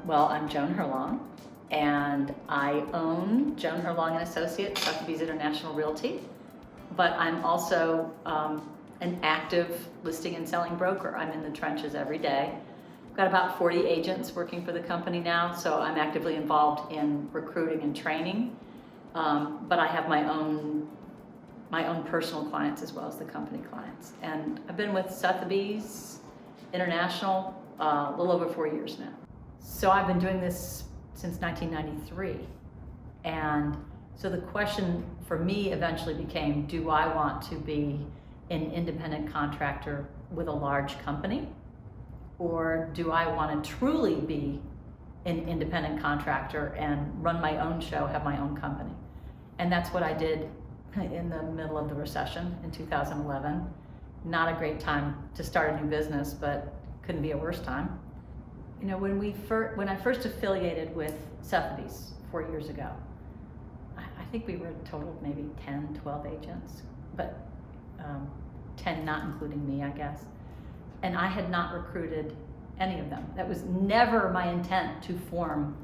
Well, I'm Joan Herlong, and I own Joan Herlong and Associates, Sotheby's International Realty, but I'm also an active listing and selling broker. I'm in the trenches every day. I've got about 40 agents working for the company now, so I'm actively involved in recruiting and training, but I have my own personal clients as well as the company clients. And I've been with Sotheby's International a little over 4 years now. So I've been doing this since 1993. And so the question for me eventually became, do I want to be an independent contractor with a large company? Or do I want to truly be an independent contractor and run my own show, have my own company? And that's what I did in the middle of the recession in 2011. Not a great time to start a new business, but couldn't be a worse time. You know, when I first affiliated with Sotheby's 4 years ago, I think we were a total of maybe 10, 12 agents, but 10 not including me, I guess. And I had not recruited any of them. That was never my intent to form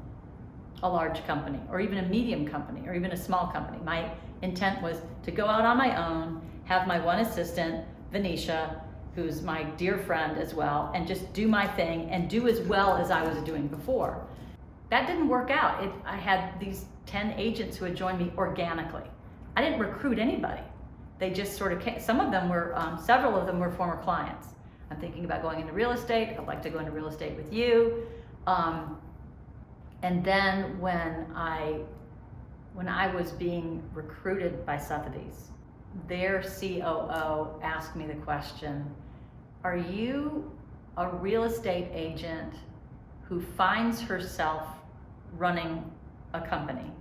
a large company or even a medium company or even a small company. My intent was to go out on my own, have my one assistant, Venetia, who's my dear friend as well, and just do my thing and do as well as I was doing before. That didn't work out. I had these 10 agents who had joined me organically. I didn't recruit anybody. They just sort of came. Several of them were former clients. I'm thinking about going into real estate. I'd like to go into real estate with you. And then when I was being recruited by Sotheby's, their COO asked me the question, are you a real estate agent who finds herself running a company?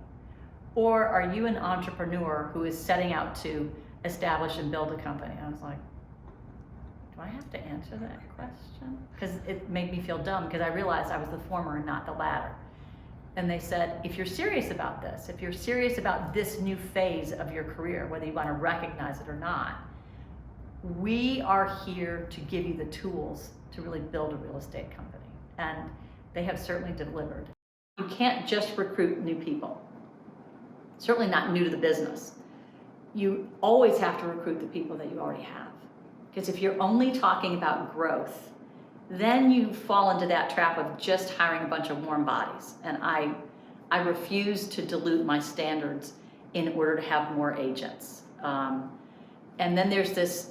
Or are you an entrepreneur who is setting out to establish and build a company? I was like, do I have to answer that question? Because it made me feel dumb because I realized I was the former and not the latter. And they said, if you're serious about this, if you're serious about this new phase of your career, whether you want to recognize it or not, we are here to give you the tools to really build a real estate company. And they have certainly delivered. You can't just recruit new people, certainly not new to the business. You always have to recruit the people that you already have. Because if you're only talking about growth, then you fall into that trap of just hiring a bunch of warm bodies. And I refuse to dilute my standards in order to have more agents. And then there's this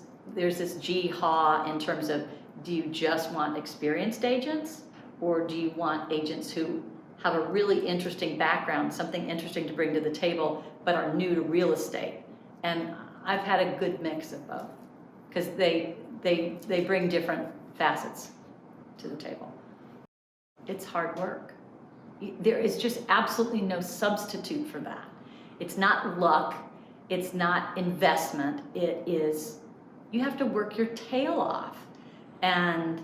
jihad in terms of, do you just want experienced agents, or do you want agents who have a really interesting background, something interesting to bring to the table, but are new to real estate? And I've had a good mix of both, because they bring different facets to the table. It's hard work. There is just absolutely no substitute for that. It's not luck, it's not investment, it is, you have to work your tail off. And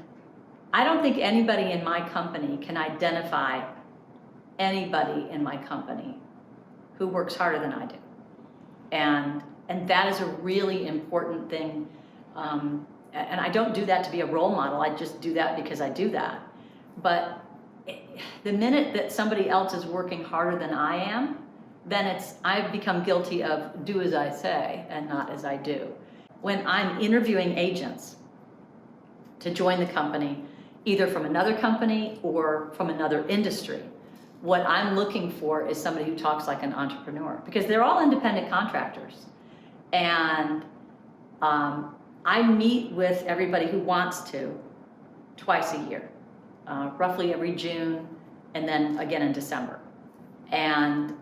I don't think anybody in my company can identify anybody in my company who works harder than I do. And that is a really important thing. And I don't do that to be a role model, I just do that because I do that. But the minute that somebody else is working harder than I am, then I've become guilty of do as I say and not as I do. When I'm interviewing agents to join the company, either from another company or from another industry, what I'm looking for is somebody who talks like an entrepreneur, because they're all independent contractors. And I meet with everybody who wants to twice a year, roughly every June and then again in December. And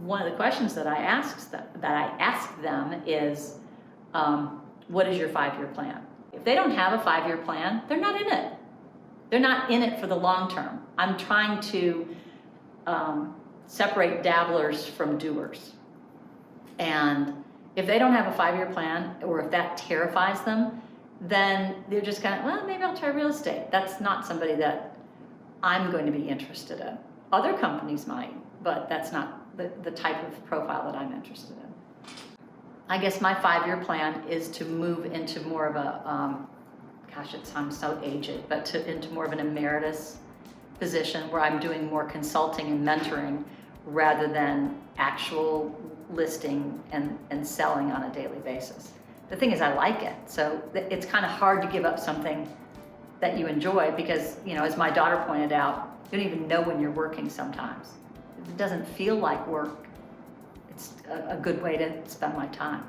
one of the questions that I ask them is, what is your 5-year plan? If they don't have a 5-year plan, they're not in it. They're not in it for the long term. I'm trying to separate dabblers from doers. And if they don't have a 5-year plan, or if that terrifies them, then they're just kind of, well, maybe I'll try real estate. That's not somebody that I'm going to be interested in. Other companies might, but that's not the type of profile that I'm interested in. I guess my 5-year plan is to move into more of a, gosh, it sounds so aged, but into more of an emeritus position where I'm doing more consulting and mentoring rather than actual listing and selling on a daily basis. The thing is, I like it. So it's kind of hard to give up something that you enjoy because, you know, as my daughter pointed out, you don't even know when you're working sometimes. If it doesn't feel like work, it's a good way to spend my time.